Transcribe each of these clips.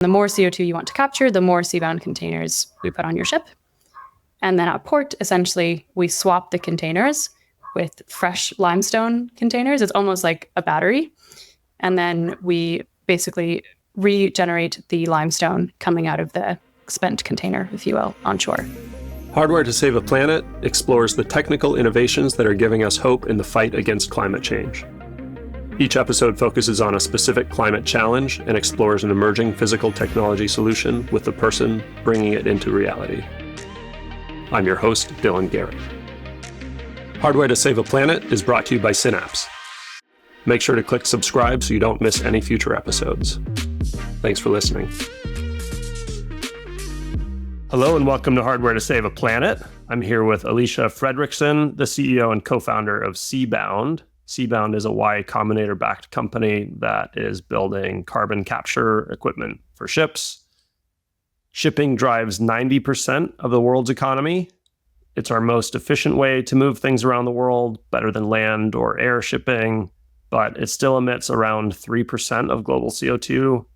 The more CO2 you want to capture, the more seabound containers we put on your ship. And then at port, essentially, we swap the containers with fresh limestone containers. It's almost like a battery. And then we basically regenerate the limestone coming out of the spent container, if you will, on shore. Hardware to Save a Planet explores the technical innovations that are giving us hope in the fight against climate change. Each episode focuses on a specific climate challenge and explores an emerging physical technology solution with the person bringing it into reality. I'm your host, Dylan Garrett. Hardware to Save a Planet is brought to you by Synapse. Make sure to click subscribe so you don't miss any future episodes. Thanks for listening. Hello and welcome to Hardware to Save a Planet. I'm here with Alisha Fredriksson, the CEO and co-founder of Seabound. Seabound is a Y Combinator-backed company that is building carbon capture equipment for ships. Shipping drives 90% of the world's economy. It's our most efficient way to move things around the world, better than land or air shipping, but it still emits around 3% of global CO2.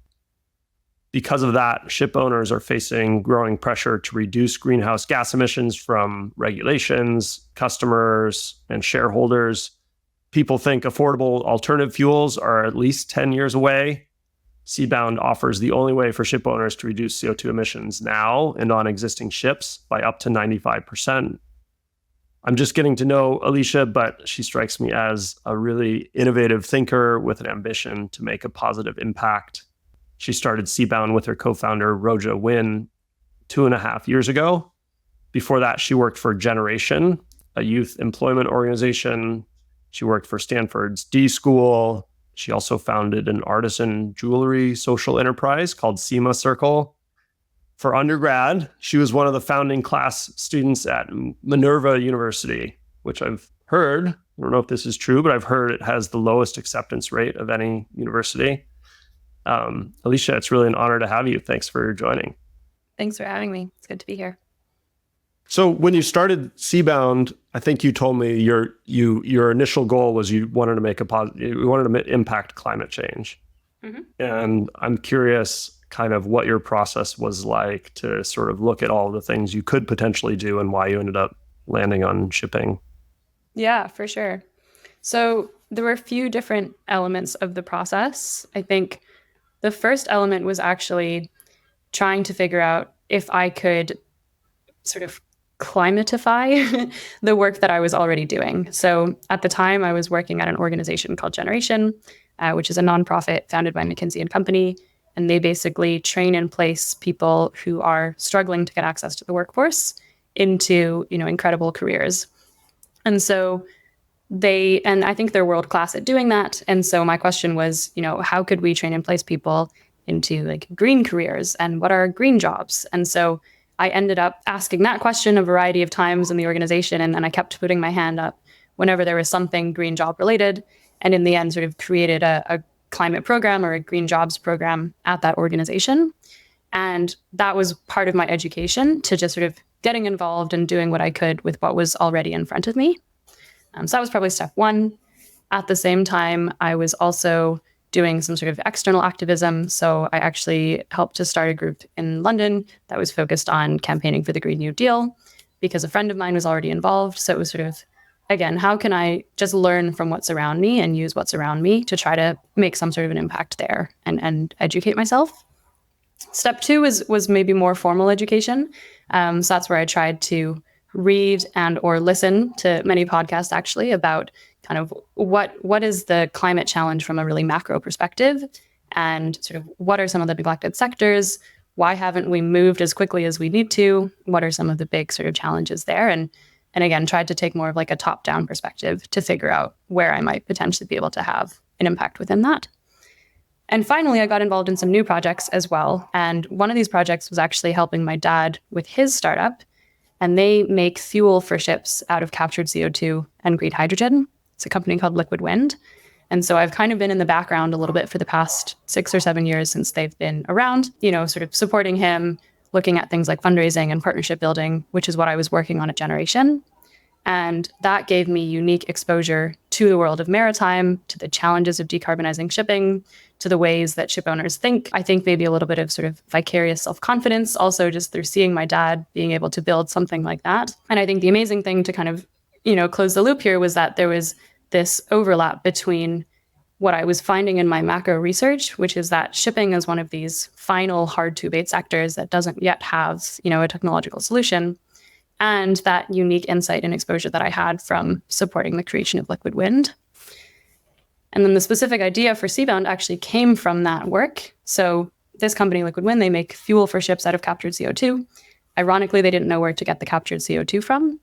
Because of that, ship owners are facing growing pressure to reduce greenhouse gas emissions from regulations, customers, and shareholders. People think affordable alternative fuels are at least 10 years away. Seabound offers the only way for ship owners to reduce CO2 emissions now and on existing ships by up to 95%. I'm just getting to know Alisha, but she strikes me as a really innovative thinker with an ambition to make a positive impact. She started Seabound with her co-founder, Roja Wynn, 2.5 years ago. Before that, she worked for Generation, a youth employment organization. She worked for Stanford's D School. She also founded an artisan jewelry social enterprise called SEMA Circle. For undergrad, she was one of the founding class students at Minerva University, which I've heard, I don't know if this is true, but I've heard it has the lowest acceptance rate of any university. Alisha, it's really an honor to have you. Thanks for joining. Thanks for having me. It's good to be here. So when you started Seabound, I think you told me your initial goal was you wanted to impact climate change. Mm-hmm. And I'm curious kind of what your process was like to sort of look at all the things you could potentially do and why you ended up landing on shipping. Yeah, for sure. So there were a few different elements of the process. I think the first element was actually trying to figure out if I could sort of climatify the work that I was already doing. So at the time, I was working at an organization called Generation, which is a nonprofit founded by McKinsey & Company. And they basically train and place people who are struggling to get access to the workforce into, incredible careers. And so I think they're world class at doing that. And so my question was, how could we train and place people into like green careers and what are green jobs? And so I ended up asking that question a variety of times in the organization. And then I kept putting my hand up whenever there was something green job related. And in the end, sort of created a climate program or a green jobs program at that organization. And that was part of my education to just sort of getting involved and doing what I could with what was already in front of me. So that was probably step one. At the same time, I was also doing some sort of external activism. So I actually helped to start a group in London that was focused on campaigning for the Green New Deal because a friend of mine was already involved. So it was sort of, again, how can I just learn from what's around me and use what's around me to try to make some sort of an impact there and educate myself. Step two was maybe more formal education. So that's where I tried to read and or listen to many podcasts actually about kind of what is the climate challenge from a really macro perspective and sort of what are some of the neglected sectors? Why haven't we moved as quickly as we need to? What are some of the big sort of challenges there? And again, tried to take more of like a top-down perspective to figure out where I might potentially be able to have an impact within that. And finally, I got involved in some new projects as well. And one of these projects was actually helping my dad with his startup. And they make fuel for ships out of captured CO2 and green hydrogen. It's a company called Liquid Wind. And so I've kind of been in the background a little bit for the past 6 or 7 years since they've been around, sort of supporting him, looking at things like fundraising and partnership building, which is what I was working on at Generation. And that gave me unique exposure to the world of maritime, to the challenges of decarbonizing shipping, to the ways that ship owners think. I think maybe a little bit of sort of vicarious self-confidence, also just through seeing my dad being able to build something like that. And I think the amazing thing to kind of, close the loop here was that there was this overlap between what I was finding in my macro research, which is that shipping is one of these final hard-to-abate sectors that doesn't yet have, a technological solution, and that unique insight and exposure that I had from supporting the creation of liquid wind. And then the specific idea for Seabound actually came from that work. So this company, Liquid Wind, they make fuel for ships out of captured CO2. Ironically, they didn't know where to get the captured CO2 from.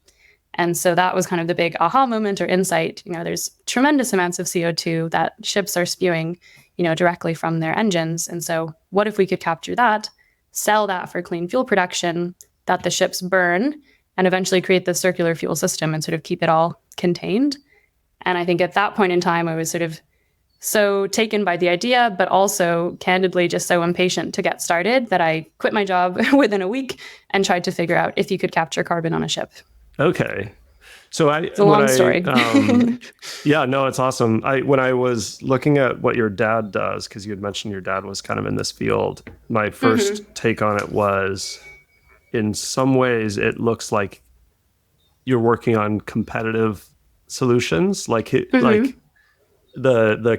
And so that was kind of the big aha moment or insight. There's tremendous amounts of CO2 that ships are spewing, directly from their engines. And so what if we could capture that, sell that for clean fuel production that the ships burn, and eventually create the circular fuel system and sort of keep it all contained? And I think at that point in time, I was sort of so taken by the idea, but also candidly just so impatient to get started that I quit my job within a week and tried to figure out if you could capture carbon on a ship. Okay. So it's a long story. Yeah, no, it's awesome. When I was looking at what your dad does, because you had mentioned your dad was kind of in this field, my first take on it was, in some ways, it looks like you're working on competitive solutions. Like the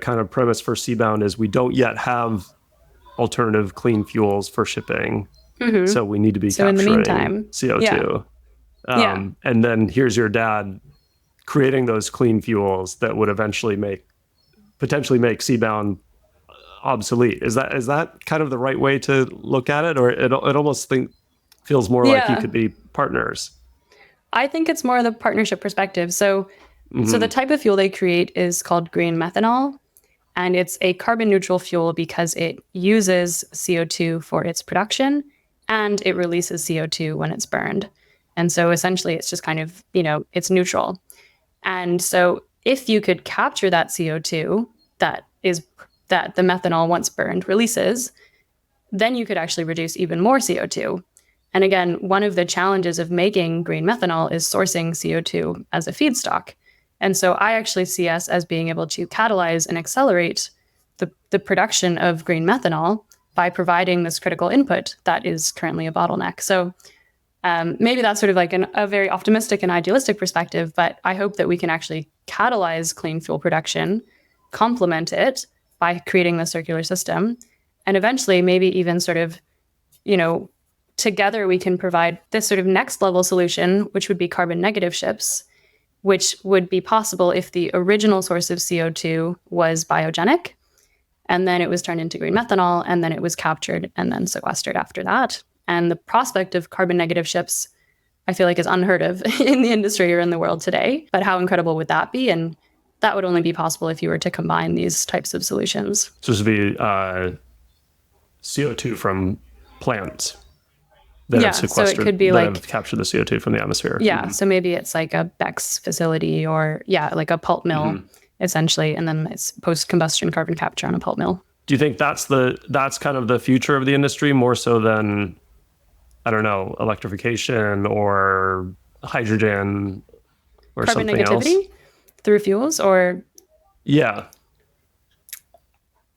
kind of premise for Seabound is we don't yet have alternative clean fuels for shipping, so we need to be capturing in the meantime, CO2. And then here's your dad creating those clean fuels that would eventually potentially make Seabound obsolete. Is that kind of the right way to look at it, or it almost feels more like you could be partners? I think it's more the partnership perspective. So the type of fuel they create is called green methanol, and it's a carbon neutral fuel because it uses CO2 for its production and it releases CO2 when it's burned. And so essentially it's just kind of, it's neutral. And so if you could capture that CO2 that the methanol once burned releases, then you could actually reduce even more CO2. And again, one of the challenges of making green methanol is sourcing CO2 as a feedstock. And so I actually see us as being able to catalyze and accelerate the production of green methanol by providing this critical input that is currently a bottleneck. So maybe that's sort of like a very optimistic and idealistic perspective, but I hope that we can actually catalyze clean fuel production, complement it by creating the circular system, and eventually maybe even sort of, together we can provide this sort of next level solution, which would be carbon negative ships, which would be possible if the original source of CO2 was biogenic, and then it was turned into green methanol, and then it was captured and then sequestered after that. And the prospect of carbon negative ships, I feel like, is unheard of in the industry or in the world today. But how incredible would that be? And that would only be possible if you were to combine these types of solutions. So this would be CO2 from plants that have sequestered, so it could be that have captured the CO2 from the atmosphere. Yeah, so maybe it's like a BECCS facility or, like a pulp mill, essentially, and then it's post-combustion carbon capture on a pulp mill. Do you think that's kind of the future of the industry, more so than, I don't know, electrification or hydrogen or carbon something else? Carbon negativity through fuels, or? Yeah.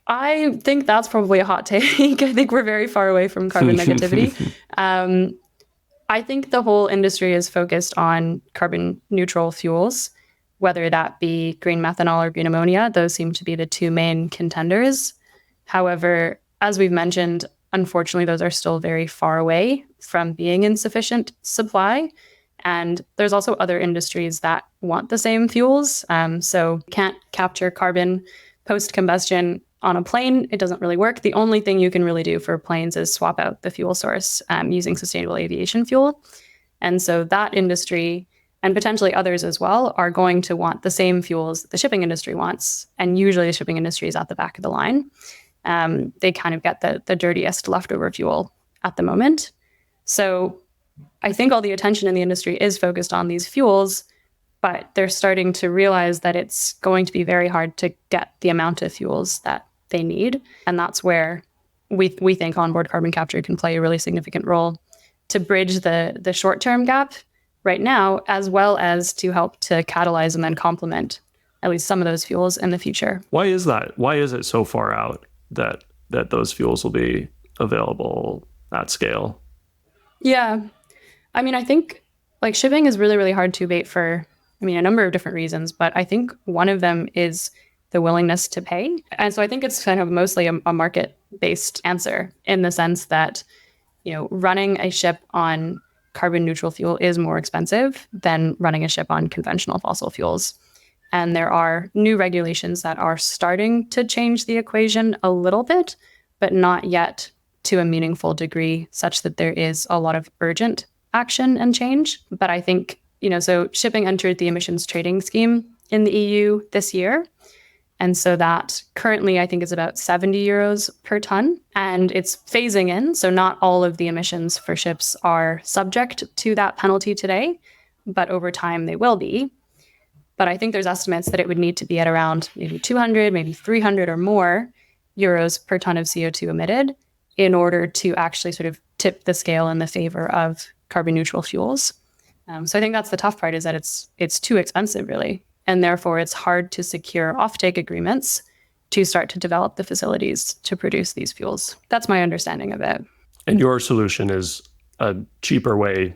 I think that's probably a hot take. I think we're very far away from carbon negativity. I think the whole industry is focused on carbon neutral fuels, whether that be green methanol or green ammonia. Those seem to be the two main contenders. However, as we've mentioned, unfortunately, those are still very far away from being in sufficient supply. And there's also other industries that want the same fuels. So can't capture carbon post-combustion on a plane. It doesn't really work. The only thing you can really do for planes is swap out the fuel source using sustainable aviation fuel. And so that industry, and potentially others as well, are going to want the same fuels that the shipping industry wants. And usually the shipping industry is at the back of the line. They kind of get the dirtiest leftover fuel at the moment. So I think all the attention in the industry is focused on these fuels, but they're starting to realize that it's going to be very hard to get the amount of fuels that they need. And that's where we think onboard carbon capture can play a really significant role to bridge the short-term gap right now, as well as to help to catalyze and then complement at least some of those fuels in the future. Why is that? Why is it so far out that those fuels will be available at scale? Yeah. I mean, I think like shipping is really, really hard to abate for, a number of different reasons, but I think one of them is the willingness to pay. And so I think it's kind of mostly a market-based answer in the sense that, running a ship on carbon neutral fuel is more expensive than running a ship on conventional fossil fuels. And there are new regulations that are starting to change the equation a little bit, but not yet to a meaningful degree such that there is a lot of urgent action and change. But I think, so shipping entered the emissions trading scheme in the EU this year. And so that currently, I think, is about 70 euros per ton. And it's phasing in. So not all of the emissions for ships are subject to that penalty today, but over time they will be. But I think there's estimates that it would need to be at around maybe 200, maybe 300 or more euros per ton of CO2 emitted in order to actually sort of tip the scale in the favor of carbon neutral fuels. So I think that's the tough part, is that it's too expensive, really. And therefore, it's hard to secure offtake agreements to start to develop the facilities to produce these fuels. That's my understanding of it. And your solution is a cheaper way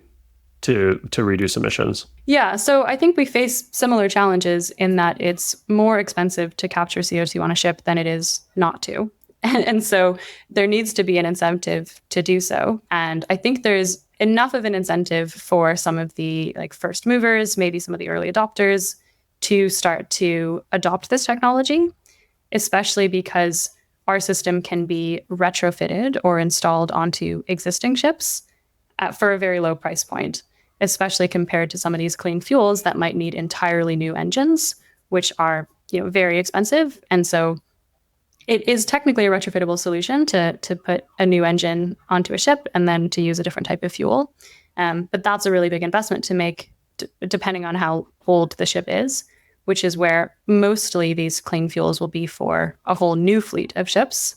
to reduce emissions. Yeah, so I think we face similar challenges in that it's more expensive to capture CO2 on a ship than it is not to. And so there needs to be an incentive to do so. And I think there's enough of an incentive for some of the first movers, maybe some of the early adopters, to start to adopt this technology, especially because our system can be retrofitted or installed onto existing ships for a very low price point, especially compared to some of these clean fuels that might need entirely new engines, which are very expensive. And so it is technically a retrofittable solution to put a new engine onto a ship and then to use a different type of fuel. But that's a really big investment to make, depending on how old the ship is, which is where mostly these clean fuels will be for a whole new fleet of ships,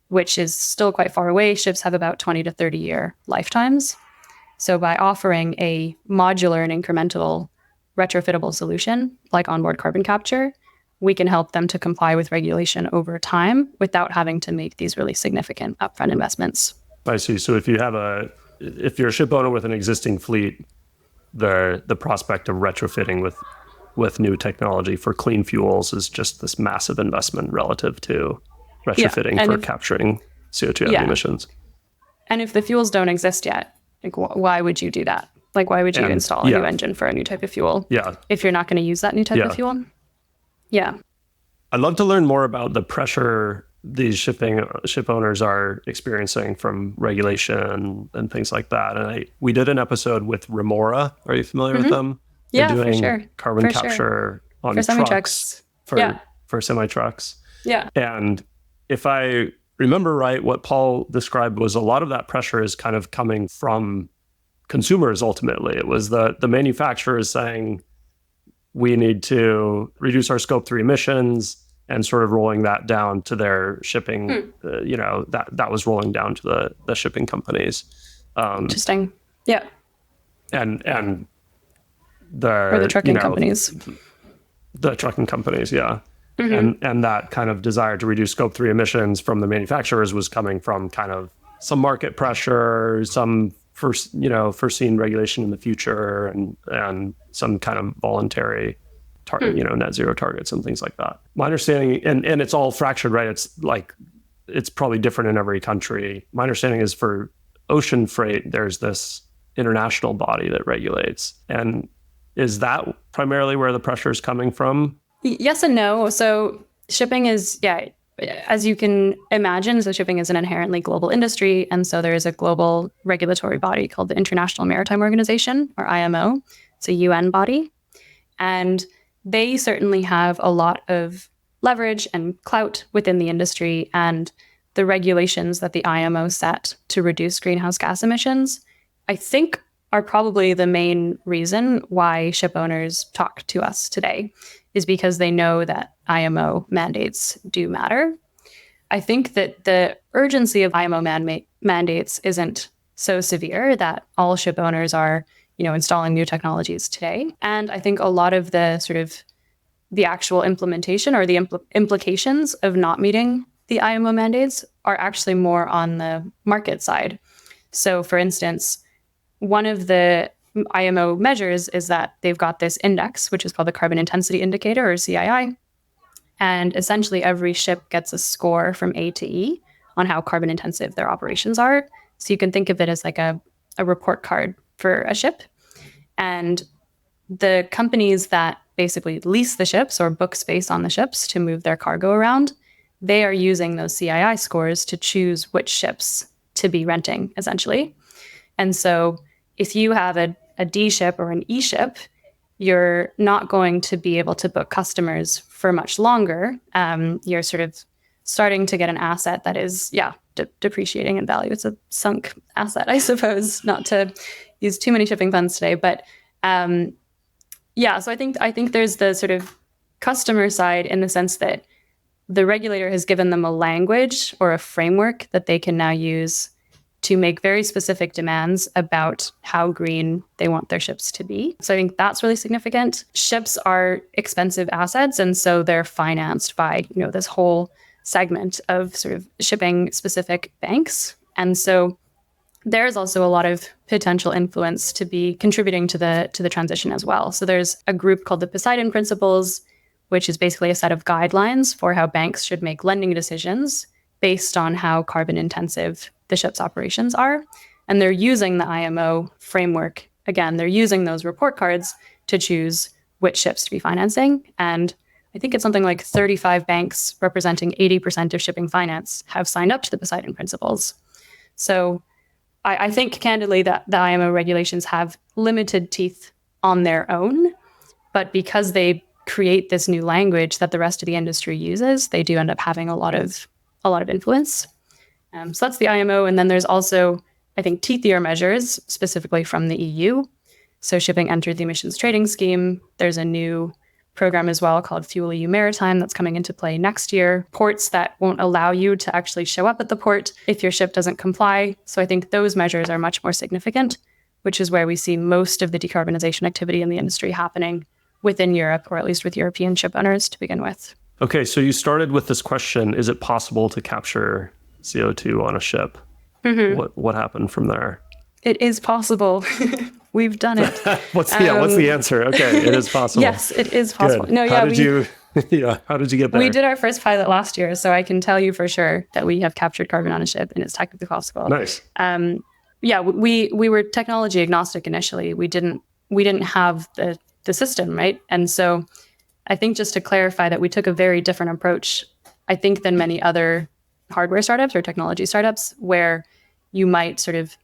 which is still quite far away. Ships have about 20 to 30 year lifetimes. So by offering a modular and incremental retrofittable solution like onboard carbon capture, we can help them to comply with regulation over time without having to make these really significant upfront investments. I see. So if you're a ship owner with an existing fleet, the prospect of retrofitting with new technology for clean fuels is just this massive investment relative to retrofitting for capturing CO2 emissions. And if the fuels don't exist yet, why would you do that? Why would you install a new engine for a new type of fuel if you're not going to use that new type of fuel? Yeah. I'd love to learn more about the pressure these ship owners are experiencing from regulation and things like that. And we did an episode with Remora. Are you familiar with them? Yeah, They're doing for sure. Carbon capture on trucks for semi-trucks. Yeah. And if I remember right, what Paul described was a lot of that pressure is kind of coming from consumers ultimately. It was the manufacturers saying, we need to reduce our scope 3 emissions, and sort of rolling that down to their shipping, that was rolling down to the shipping companies. Interesting. Yeah. And or the trucking companies. The trucking companies, yeah. And that kind of desire to reduce scope 3 emissions from the manufacturers was coming from kind of some market pressure, some foreseen regulation in the future, and some kind of voluntary target, net zero targets and things like that. My understanding, and it's all fractured, right? It's probably different in every country. My understanding is for ocean freight, there's this international body that regulates. And is that primarily where the pressure is coming from? Yes and no. So shipping is, as you can imagine, so shipping is an inherently global industry. And so there is a global regulatory body called the International Maritime Organization, or IMO. It's a UN body. And they certainly have a lot of leverage and clout within the industry. And the regulations that the IMO set to reduce greenhouse gas emissions, I think, are probably the main reason why ship owners talk to us today, is because they know that IMO mandates do matter. I think that the urgency of IMO mandates isn't so severe that all ship owners are, installing new technologies today. And I think a lot of the sort of the actual implementation or the implications of not meeting the IMO mandates are actually more on the market side. So, for instance, one of the IMO measures is that they've got this index, which is called the Carbon Intensity Indicator, or CII. And essentially, every ship gets a score from A to E on how carbon intensive their operations are. So you can think of it as like a report card for a ship. And the companies that basically lease the ships or book space on the ships to move their cargo around, they are using those CII scores to choose which ships to be renting, essentially. And so if you have a D ship or an E ship, you're not going to be able to book customers for much longer. You're sort of starting to get an asset that is, depreciating in value. It's a sunk asset, I suppose, not to use too many shipping puns today. But so I think there's the sort of customer side in the sense that the regulator has given them a language or a framework that they can now use to make very specific demands about how green they want their ships to be. So I think that's really significant. Ships are expensive assets, and so they're financed by, this whole segment of sort of shipping specific banks. And so there's also a lot of potential influence to be contributing to the transition as well. So there's a group called the Poseidon Principles, which is basically a set of guidelines for how banks should make lending decisions based on how carbon intensive the ship's operations are. And they're using the IMO framework. Again, they're using those report cards to choose which ships to be financing. And I think it's something like 35 banks representing 80% of shipping finance have signed up to the Poseidon Principles. So I think candidly that the IMO regulations have limited teeth on their own, but because they create this new language that the rest of the industry uses, they do end up having a lot of influence. So that's the IMO. And then there's also, I think, teethier measures, specifically from the EU. So shipping entered the emissions trading scheme. There's a new program as well called Fuel EU Maritime that's coming into play next year. Ports that won't allow you to actually show up at the port if your ship doesn't comply. So I think those measures are much more significant, which is where we see most of the decarbonization activity in the industry happening within Europe, or at least with European ship owners to begin with. Okay, so you started with this question, is it possible to capture CO2 on a ship? Mm-hmm. What happened from there? It is possible. We've done it. What's the answer? Okay, it is possible. Yes, it is possible. Good. How did you get there? We did our first pilot last year, so I can tell you for sure that we have captured carbon on a ship, and it's technically possible. Nice. We were technology agnostic initially. We didn't have the system, right? And so I think just to clarify that we took a very different approach, I think, than many other hardware startups or technology startups, where you might sort of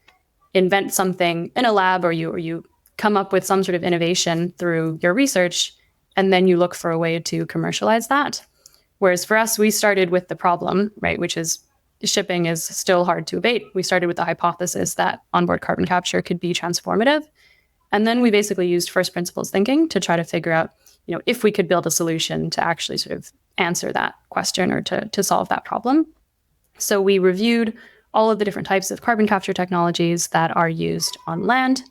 invent something in a lab, or you come up with some sort of innovation through your research, and then you look for a way to commercialize that. Whereas for us, we started with the problem, right, which is shipping is still hard to abate. We started with the hypothesis that onboard carbon capture could be transformative. And then we basically used first principles thinking to try to figure out, if we could build a solution to actually sort of answer that question or to solve that problem. So we reviewed all of the different types of carbon capture technologies that are used on land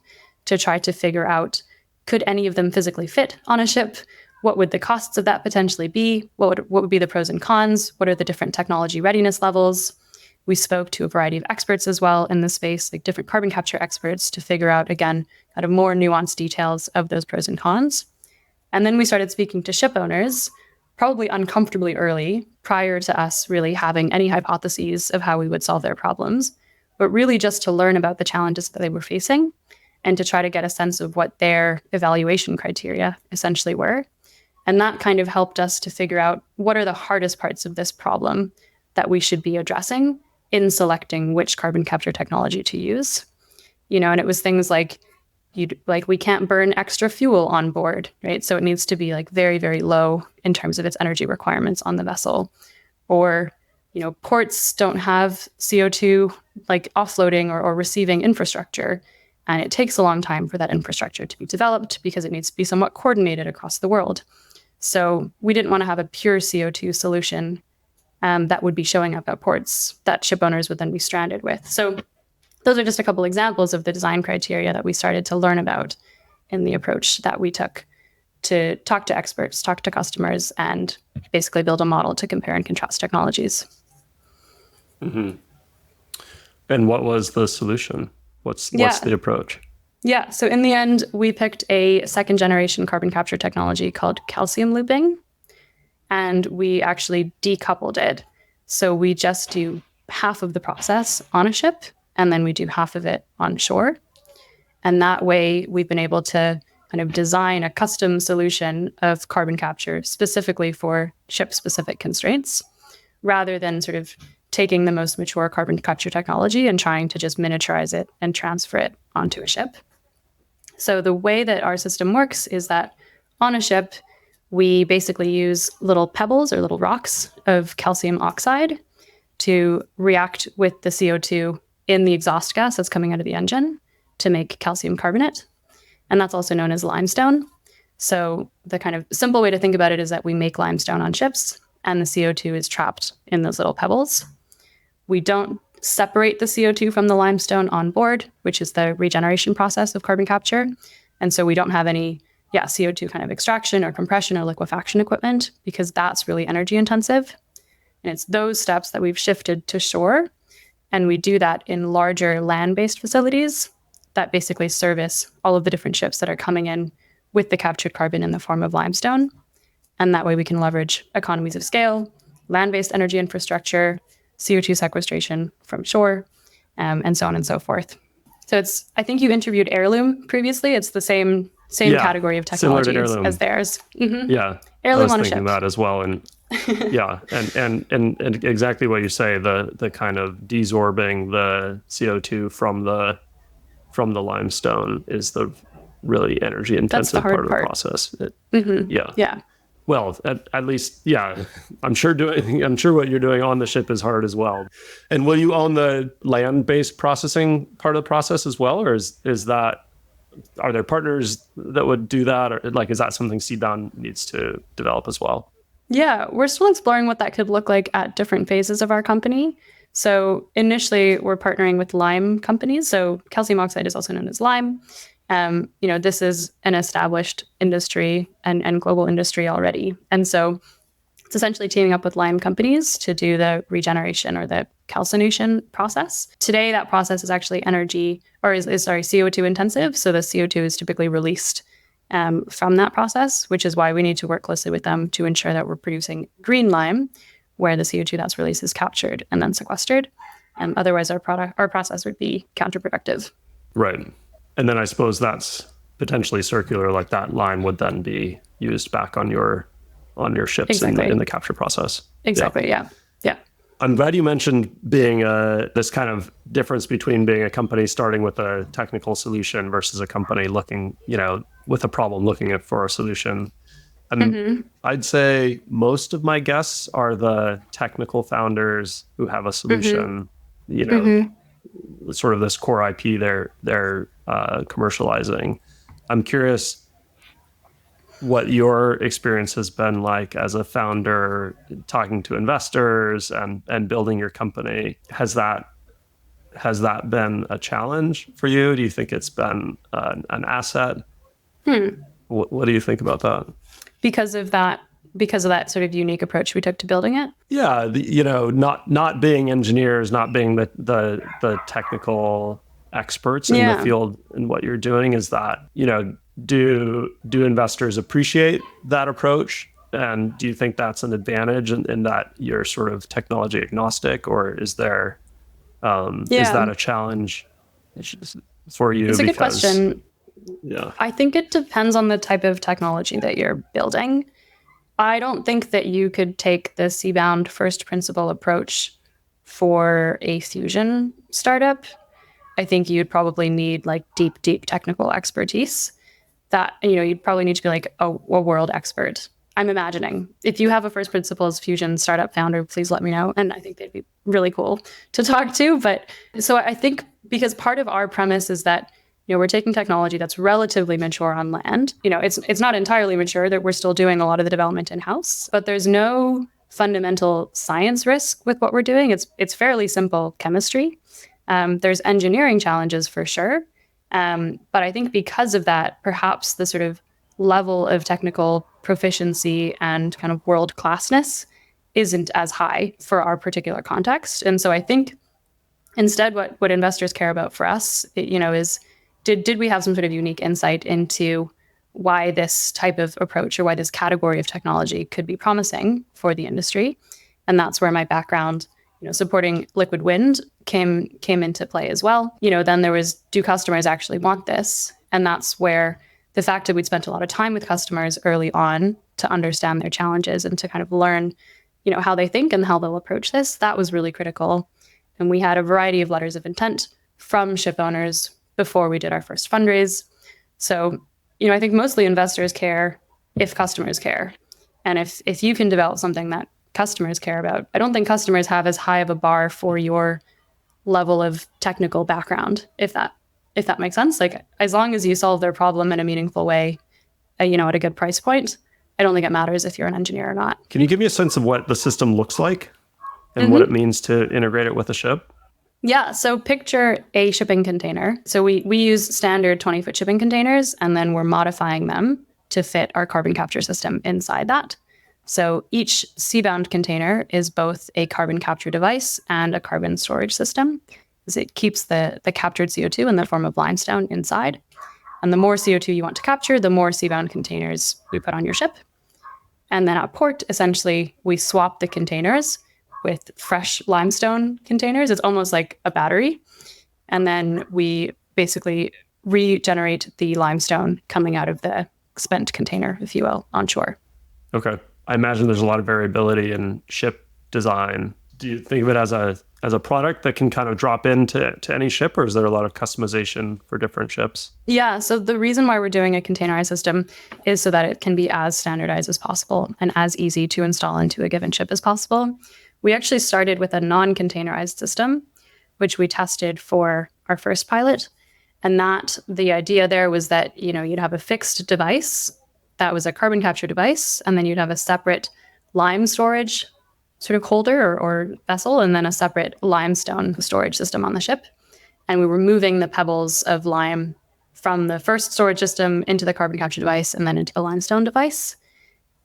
to try to figure out, could any of them physically fit on a ship? What would the costs of that potentially be? What would be the pros and cons? What are the different technology readiness levels? We spoke to a variety of experts as well in the space, like different carbon capture experts, to figure out, again, kind of more nuanced details of those pros and cons. And then we started speaking to ship owners, probably uncomfortably early, prior to us really having any hypotheses of how we would solve their problems, but really just to learn about the challenges that they were facing and to try to get a sense of what their evaluation criteria essentially were. And that kind of helped us to figure out what are the hardest parts of this problem that we should be addressing in selecting which carbon capture technology to use. And it was things like, we can't burn extra fuel on board, right? So it needs to be like very, very low in terms of its energy requirements on the vessel. Or, ports don't have CO2 like offloading or receiving infrastructure. And it takes a long time for that infrastructure to be developed because it needs to be somewhat coordinated across the world. So we didn't want to have a pure CO2 solution that would be showing up at ports that ship owners would then be stranded with. So those are just a couple examples of the design criteria that we started to learn about in the approach that we took. to talk to experts, talk to customers, and basically build a model to compare and contrast technologies. Mm-hmm. And what was the solution? What's the approach? Yeah. So in the end, we picked a second generation carbon capture technology called calcium looping, and we actually decoupled it. So we just do half of the process on a ship, and then we do half of it on shore. And that way we've been able to kind of design a custom solution of carbon capture specifically for ship-specific constraints, rather than sort of taking the most mature carbon capture technology and trying to just miniaturize it and transfer it onto a ship. So the way that our system works is that on a ship, we basically use little pebbles or little rocks of calcium oxide to react with the CO2 in the exhaust gas that's coming out of the engine to make calcium carbonate. And that's also known as limestone. So the kind of simple way to think about it is that we make limestone on ships, and the CO2 is trapped in those little pebbles. We don't separate the CO2 from the limestone on board, which is the regeneration process of carbon capture. And so we don't have any CO2 kind of extraction or compression or liquefaction equipment, because that's really energy intensive. And it's those steps that we've shifted to shore. And we do that in larger land-based facilities that basically service all of the different ships that are coming in with the captured carbon in the form of limestone. And that way we can leverage economies of scale, land-based energy infrastructure, CO2 sequestration from shore, and so on and so forth. So I think you interviewed Heirloom previously. It's the same category of technology as theirs. Mm-hmm. Yeah, Heirloom I on a was thinking ship. that as well. And yeah, and exactly what you say, the kind of desorbing the CO2 from the limestone is the really energy intensive part of the process. Yeah. Well, at least, yeah, I'm sure what you're doing on the ship is hard as well. And will you own the land-based processing part of the process as well, or is that, are there partners that would do that, or like is that something Seabound needs to develop as well? Yeah, we're still exploring what that could look like at different phases of our company. So initially, we're partnering with lime companies. So calcium oxide is also known as lime. This is an established industry and global industry already. And so it's essentially teaming up with lime companies to do the regeneration or the calcination process. Today, that process is actually CO2 intensive. So the CO2 is typically released from that process, which is why we need to work closely with them to ensure that we're producing green lime, where the CO2 that's released is captured and then sequestered. Otherwise, our process would be counterproductive. Right. And then I suppose that's potentially circular, like that lime would then be used back on your ships exactly. in the capture process. Exactly, yeah. I'm glad you mentioned being this kind of difference between being a company starting with a technical solution versus a company looking, with a problem, looking for a solution. I'd say most of my guests are the technical founders who have a solution, sort of this core IP they're commercializing. I'm curious what your experience has been like as a founder, talking to investors and building your company. Has that been a challenge for you? Do you think it's been an asset? What do you think about that? Because of that sort of unique approach we took to building it? Yeah, not being engineers, not being the technical experts in the field and what you're doing, is that, do investors appreciate that approach? And do you think that's an advantage in that you're sort of technology agnostic, or is there is that a challenge for you? It's a good question. Yeah. I think it depends on the type of technology that you're building. I don't think that you could take the Seabound first principle approach for a fusion startup. I think you'd probably need like deep technical expertise that, you'd probably need to be like a world expert. I'm imagining. If you have a first principles fusion startup founder, please let me know. And I think they'd be really cool to talk to. But so I think because part of our premise is that, we're taking technology that's relatively mature on land. It's not entirely mature, that we're still doing a lot of the development in-house, but there's no fundamental science risk with what we're doing. It's fairly simple chemistry. There's engineering challenges for sure. But I think because of that, perhaps the sort of level of technical proficiency and kind of world classness isn't as high for our particular context. And so I think instead what investors care about for us, is did we have some sort of unique insight into why this type of approach or why this category of technology could be promising for the industry? And that's where my background, supporting liquid wind came into play as well. Then there was, do customers actually want this? And that's where the fact that we'd spent a lot of time with customers early on to understand their challenges and to kind of learn, how they think and how they'll approach this, that was really critical. And we had a variety of letters of intent from ship owners before we did our first fundraise. So, I think mostly investors care if customers care. And if you can develop something that customers care about, I don't think customers have as high of a bar for your level of technical background, if that makes sense. Like, as long as you solve their problem in a meaningful way, at a good price point, I don't think it matters if you're an engineer or not. Can you give me a sense of what the system looks like and what it means to integrate it with a ship? Yeah, so picture a shipping container. So we use standard 20-foot shipping containers, and then we're modifying them to fit our carbon capture system inside that. So each Seabound container is both a carbon capture device and a carbon storage system, because it keeps the captured CO2 in the form of limestone inside. And the more CO2 you want to capture, the more Seabound containers we put on your ship. And then at port, essentially, we swap the containers with fresh limestone containers. It's almost like a battery. And then we basically regenerate the limestone coming out of the spent container, if you will, on shore. Okay. I imagine there's a lot of variability in ship design. Do you think of it as a product that can kind of drop into any ship, or is there a lot of customization for different ships? Yeah, so the reason why we're doing a containerized system is so that it can be as standardized as possible and as easy to install into a given ship as possible. We actually started with a non-containerized system, which we tested for our first pilot. And the idea there was that, you'd have a fixed device that was a carbon capture device, and then you'd have a separate lime storage sort of holder or vessel, and then a separate limestone storage system on the ship. And we were moving the pebbles of lime from the first storage system into the carbon capture device and then into the limestone device.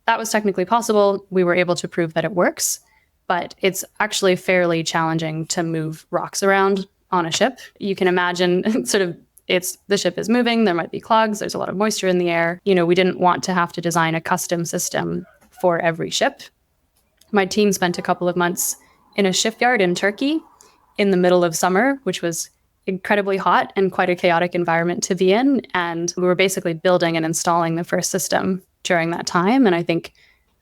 That was technically possible. We were able to prove that it works, but it's actually fairly challenging to move rocks around on a ship. You can imagine the ship is moving, there might be clogs, there's a lot of moisture in the air. We didn't want to have to design a custom system for every ship. My team spent a couple of months in a shipyard in Turkey in the middle of summer, which was incredibly hot and quite a chaotic environment to be in. And we were basically building and installing the first system during that time. And I think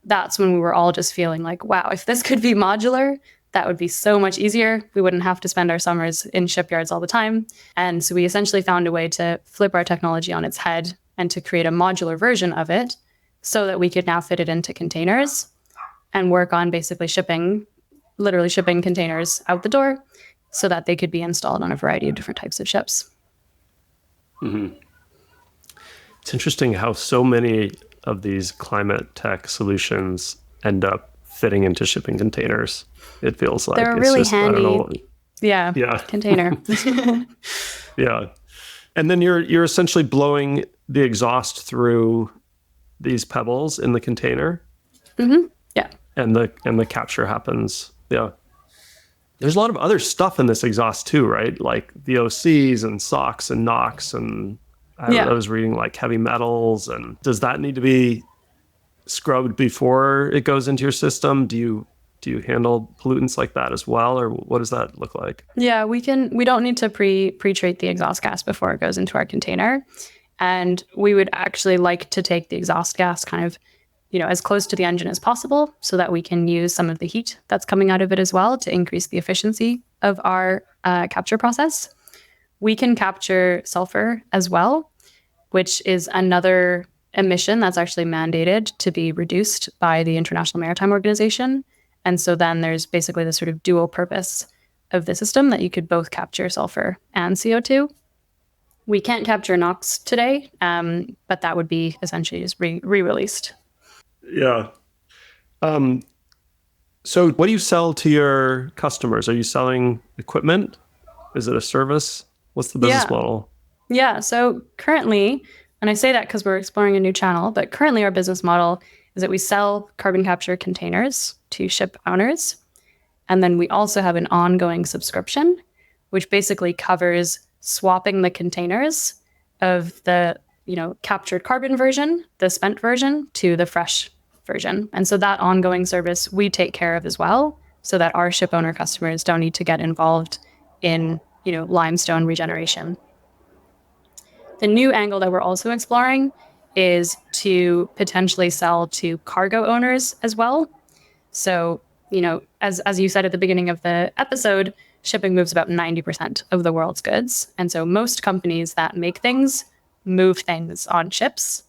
that's when we were all just feeling like, wow, if this could be modular, that would be so much easier. We wouldn't have to spend our summers in shipyards all the time. And so we essentially found a way to flip our technology on its head and to create a modular version of it so that we could now fit it into containers and work on basically literally shipping containers out the door so that they could be installed on a variety of different types of ships. Mm-hmm. It's interesting how so many of these climate tech solutions end up fitting into shipping containers. It feels like they're really handy. Yeah. Container. Yeah. And then you're essentially blowing the exhaust through these pebbles in the container. Mm-hmm. Yeah. And the capture happens. Yeah. There's a lot of other stuff in this exhaust too, right? Like VOCs and SOx and NOx and I was reading like heavy metals. And does that need to be scrubbed before it goes into your system? Do you handle pollutants like that as well, or what does that look like? Yeah, we don't need to pre-treat the exhaust gas before it goes into our container. And we would actually like to take the exhaust gas kind of, as close to the engine as possible so that we can use some of the heat that's coming out of it as well to increase the efficiency of our capture process. We can capture sulfur as well, which is another emission that's actually mandated to be reduced by the International Maritime Organization. And so then there's basically this sort of dual purpose of the system that you could both capture sulfur and CO2. We can't capture NOx today, but that would be essentially just re-released. Yeah. So what do you sell to your customers? Are you selling equipment? Is it a service? What's the business model? Yeah. So currently And I say that because we're exploring a new channel, but currently our business model is that we sell carbon capture containers to ship owners. And then we also have an ongoing subscription, which basically covers swapping the containers of the captured carbon version, the spent version, to the fresh version. And so that ongoing service we take care of as well, so that our ship owner customers don't need to get involved in limestone regeneration. The new angle that we're also exploring is to potentially sell to cargo owners as well. So, as you said at the beginning of the episode, shipping moves about 90% of the world's goods. And so most companies that make things move things on ships.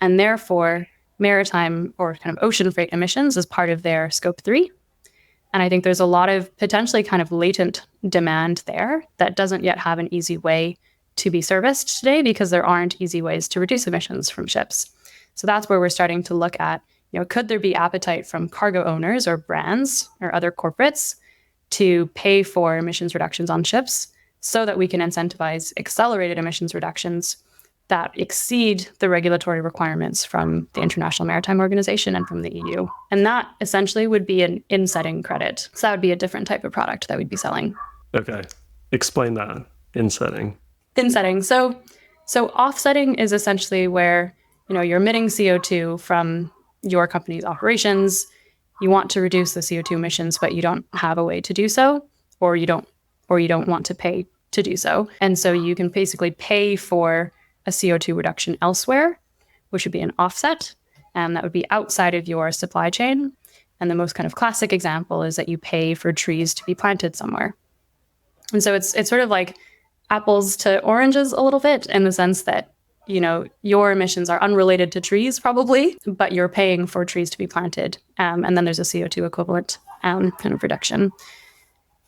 And therefore, maritime or kind of ocean freight emissions is part of their scope 3. And I think there's a lot of potentially kind of latent demand there that doesn't yet have an easy way to be serviced today because there aren't easy ways to reduce emissions from ships. So that's where we're starting to look at, could there be appetite from cargo owners or brands or other corporates to pay for emissions reductions on ships so that we can incentivize accelerated emissions reductions that exceed the regulatory requirements from the International Maritime Organization and from the EU. And that essentially would be an insetting credit. So that would be a different type of product that we'd be selling. Okay. Explain that, insetting. Insetting. So offsetting is essentially where, you're emitting CO2 from your company's operations. You want to reduce the CO2 emissions, but you don't have a way to do so, or you don't want to pay to do so. And so you can basically pay for a CO2 reduction elsewhere, which would be an offset, and that would be outside of your supply chain. And the most kind of classic example is that you pay for trees to be planted somewhere. And so it's sort of like apples to oranges a little bit in the sense that, your emissions are unrelated to trees probably, but you're paying for trees to be planted. And then there's a CO2 equivalent kind of reduction.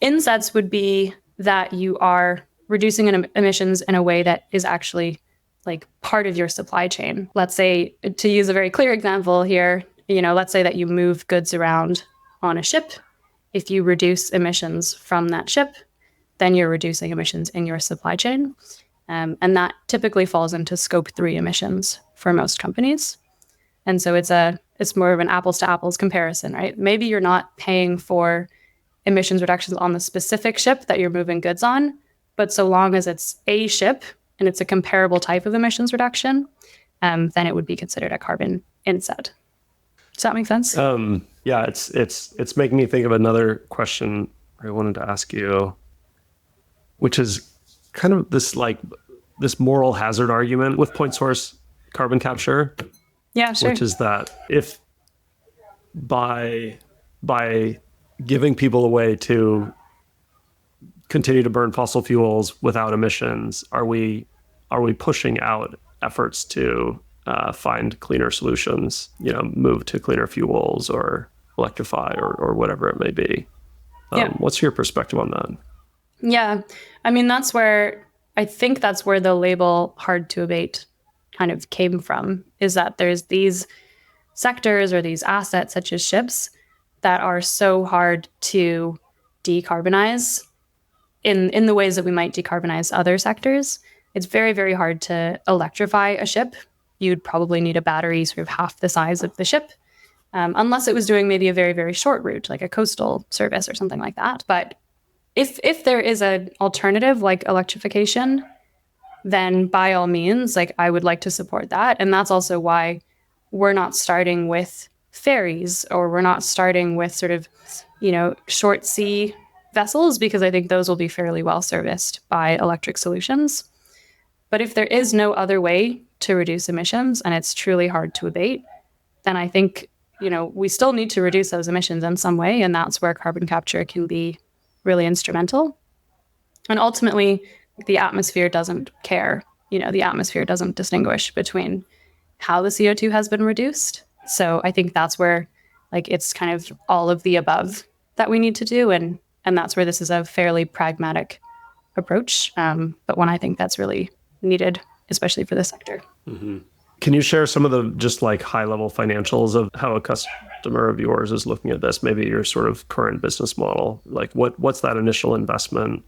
Insets would be that you are reducing emissions in a way that is actually like part of your supply chain. Let's say, to use a very clear example here, let's say that you move goods around on a ship. If you reduce emissions from that ship, then you're reducing emissions in your supply chain. And that typically falls into scope 3 emissions for most companies. And so it's more of an apples to apples comparison, right? Maybe you're not paying for emissions reductions on the specific ship that you're moving goods on, but so long as it's a ship and it's a comparable type of emissions reduction, then it would be considered a carbon inset. Does that make sense? Yeah, it's making me think of another question I wanted to ask you, which is kind of this moral hazard argument with point source carbon capture. Yeah, sure. Which is that if by giving people a way to continue to burn fossil fuels without emissions, are we pushing out efforts to find cleaner solutions, move to cleaner fuels or electrify or whatever it may be? What's your perspective on that? Yeah, I mean, I think that's where the label hard to abate kind of came from, is that there's these sectors or these assets such as ships that are so hard to decarbonize in the ways that we might decarbonize other sectors. It's very, very hard to electrify a ship. You'd probably need a battery sort of half the size of the ship, unless it was doing maybe a very, very short route, like a coastal service or something like that. But if there is an alternative like electrification, then by all means, like I would like to support that. And that's also why we're not starting with ferries or we're not starting with sort of, short sea vessels, because I think those will be fairly well serviced by electric solutions. But if there is no other way to reduce emissions and it's truly hard to abate, then I think, we still need to reduce those emissions in some way. And that's where carbon capture can be really instrumental. And ultimately, the atmosphere doesn't care. The atmosphere doesn't distinguish between how the CO2 has been reduced. So I think that's where it's kind of all of the above that we need to do. And that's where this is a fairly pragmatic approach, but one I think that's really needed, especially for this sector. Mm-hmm. Can you share some of the just high level financials of how a customer of yours is looking at this? Maybe your sort of current business model, what's that initial investment?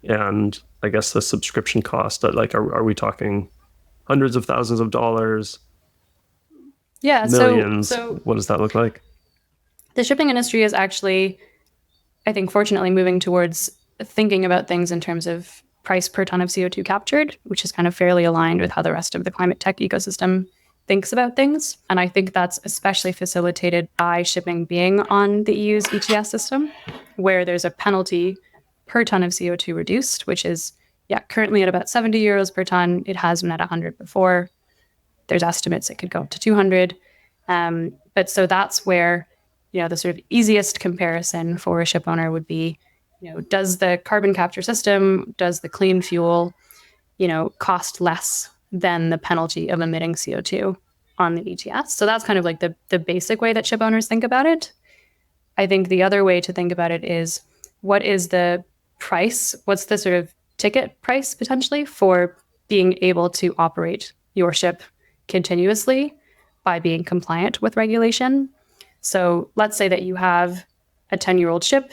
And I guess the subscription cost, are we talking hundreds of thousands of dollars, Yeah. millions? So What does that look like? the shipping industry is actually, I think, fortunately moving towards thinking about things in terms of price per ton of CO2 captured, which is kind of fairly aligned with how the rest of the climate tech ecosystem thinks about things. And I think that's especially facilitated by shipping being on the EU's ETS system, where there's a penalty per ton of CO2 reduced, which is, yeah, currently at about 70 euros per ton. It has been at 100 before. There's estimates it could go up to 200. But so that's where, the sort of easiest comparison for a ship owner would be, does the carbon capture system, does the clean fuel, cost less than the penalty of emitting CO2 on the ETS? So that's kind of like the basic way that ship owners think about it. I think the other way to think about it is, what is the price? What's the sort of ticket price potentially for being able to operate your ship continuously by being compliant with regulation? So let's say that you have a 10-year-old ship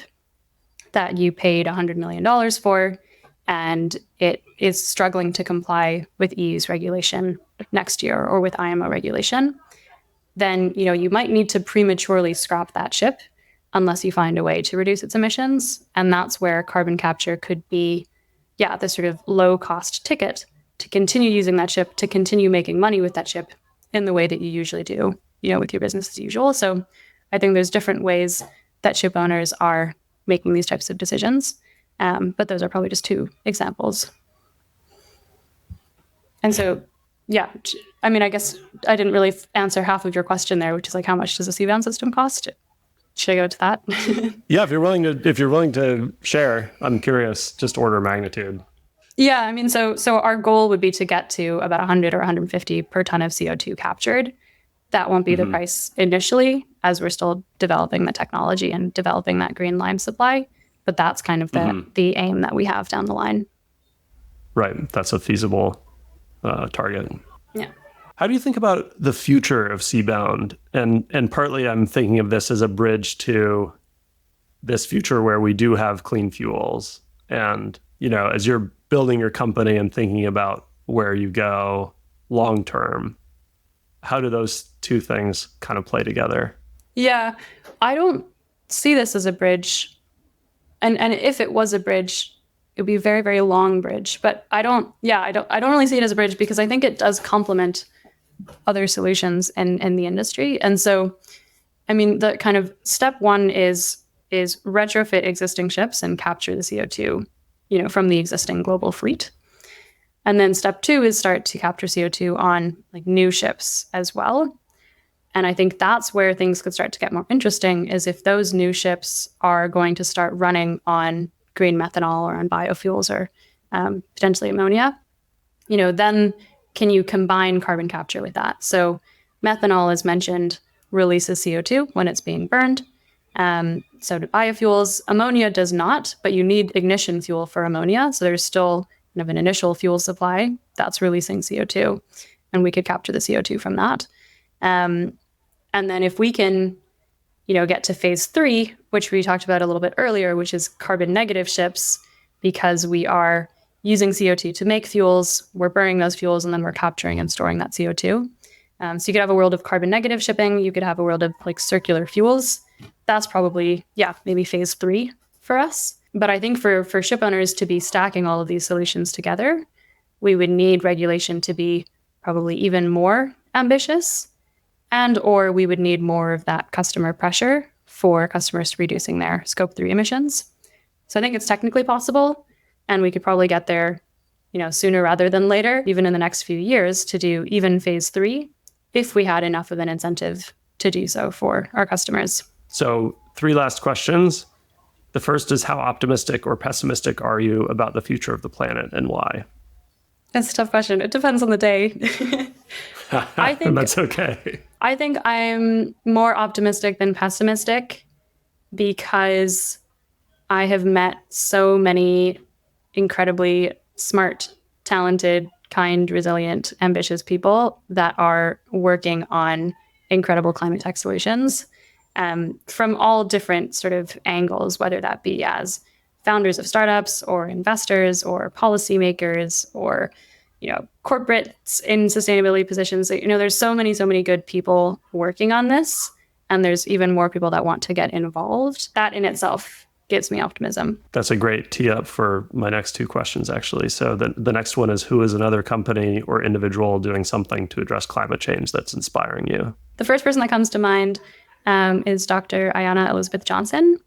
that you paid $100 million for, and it is struggling to comply with EU's regulation next year or with IMO regulation. Then, you might need to prematurely scrap that ship unless you find a way to reduce its emissions. And that's where carbon capture could be, the sort of low cost ticket to continue using that ship, to continue making money with that ship in the way that you usually do, with your business as usual. So I think there's different ways that ship owners are making these types of decisions. But those are probably just two examples. And so, I guess I didn't really answer half of your question there, which is like, how much does a Seabound system cost? Should I go to that? Yeah, if you're willing to share, I'm curious, just order of magnitude. Yeah, so our goal would be to get to about 100 or 150 per ton of CO2 captured. That won't be the price initially, as we're still developing the technology and developing that green lime supply. But that's kind of the aim that we have down the line. Right, that's a feasible target. Yeah. How do you think about the future of Seabound? And partly I'm thinking of this as a bridge to this future where we do have clean fuels. And, as you're building your company and thinking about where you go long term, how do those two things kind of play together? Yeah, I don't see this as a bridge. And if it was a bridge, it would be a very, very long bridge. But I don't really see it as a bridge, because I think it does complement other solutions in the industry. And so, the kind of step one is retrofit existing ships and capture the CO2, from the existing global fleet. And then step two is start to capture CO2 on like new ships as well. And I think that's where things could start to get more interesting, is if those new ships are going to start running on green methanol or on biofuels or potentially ammonia, then can you combine carbon capture with that? So methanol, as mentioned, releases CO2 when it's being burned. So do biofuels. Ammonia does not, but you need ignition fuel for ammonia. So there's still kind of an initial fuel supply that's releasing CO2, and we could capture the CO2 from that. And then if we can, get to phase 3, which we talked about a little bit earlier, which is carbon negative ships, because we are using CO2 to make fuels, we're burning those fuels, and then we're capturing and storing that CO2. So you could have a world of carbon negative shipping. You could have a world of like circular fuels. That's probably, maybe phase 3 for us. But I think for ship owners to be stacking all of these solutions together, we would need regulation to be probably even more ambitious, or we would need more of that customer pressure for customers to reducing their scope 3 emissions. So I think it's technically possible, and we could probably get there, sooner rather than later, even in the next few years, to do even phase 3, if we had enough of an incentive to do so for our customers. So 3 last questions. The first is, how optimistic or pessimistic are you about the future of the planet, and why? That's a tough question. It depends on the day. I think that's okay. I think I'm more optimistic than pessimistic, because I have met so many incredibly smart, talented, kind, resilient, ambitious people that are working on incredible climate tech solutions, from all different sort of angles, whether that be as founders of startups or investors or policymakers or corporates in sustainability positions. There's so many good people working on this, and there's even more people that want to get involved. That in itself gives me optimism. That's a great tee up for my next two questions, actually. So the next one is, who is another company or individual doing something to address climate change that's inspiring you? The first person that comes to mind is Dr. Ayanna Elizabeth Johnson.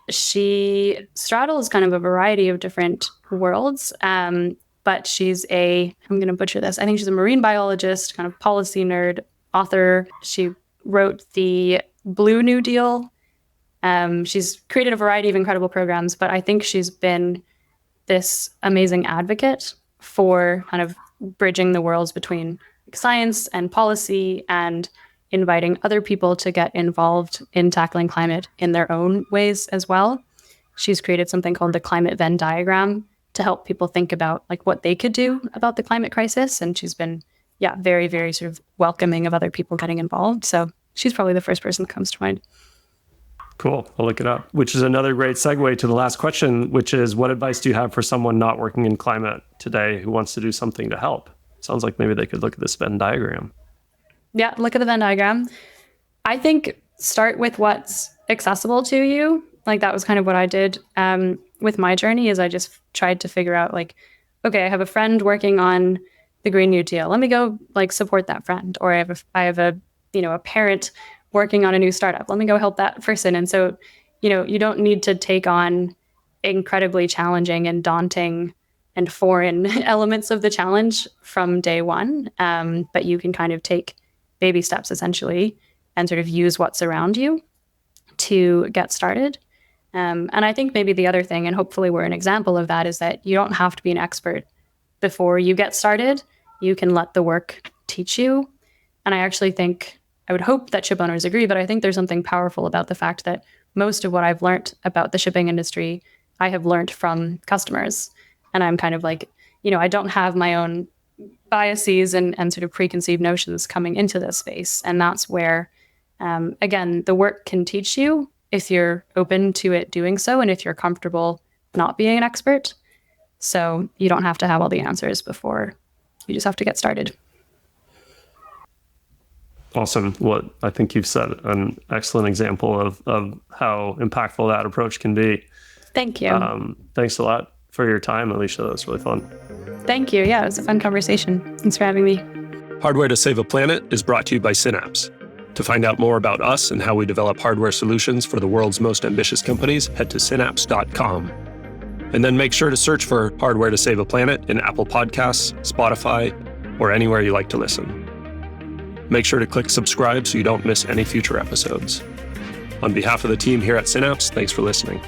She straddles kind of a variety of different worlds, but she's I'm going to butcher this, I think she's a marine biologist, kind of policy nerd, author. She wrote the Blue New Deal. She's created a variety of incredible programs, but I think she's been this amazing advocate for kind of bridging the worlds between science and policy and inviting other people to get involved in tackling climate in their own ways as well. She's created something called the Climate Venn diagram to help people think about like what they could do about the climate crisis. And she's been, very, very sort of welcoming of other people getting involved. So she's probably the first person that comes to mind. Cool. I'll look it up, which is another great segue to the last question, which is, what advice do you have for someone not working in climate today who wants to do something to help? Sounds like maybe they could look at this Venn diagram. Yeah, look at the Venn diagram. I think start with what's accessible to you. Like that was kind of what I did with my journey, is I just tried to figure out like, okay, I have a friend working on the Green New Deal. Let me go like support that friend. Or I have a parent working on a new startup. Let me go help that person. And so, you don't need to take on incredibly challenging and daunting and foreign elements of the challenge from day one. But you can kind of take baby steps essentially and sort of use what's around you to get started. And I think maybe the other thing, and hopefully we're an example of that, is that you don't have to be an expert before you get started. You can let the work teach you. And I actually think, I would hope that ship owners agree, but I think there's something powerful about the fact that most of what I've learned about the shipping industry, I have learned from customers. And I'm kind of like, I don't have my own biases and sort of preconceived notions coming into this space. And that's where, again, the work can teach you if you're open to it doing so and if you're comfortable not being an expert. So you don't have to have all the answers before. You just have to get started. Awesome. Well, I think you've set an excellent example of how impactful that approach can be. Thank you. Thanks a lot for your time, Alisha. That was really fun. Thank you. Yeah, it was a fun conversation. Thanks for having me. Hardware to Save a Planet is brought to you by Synapse. To find out more about us and how we develop hardware solutions for the world's most ambitious companies, head to synapse.com. And then make sure to search for Hardware to Save a Planet in Apple Podcasts, Spotify, or anywhere you like to listen. Make sure to click subscribe so you don't miss any future episodes. On behalf of the team here at Synapse, thanks for listening.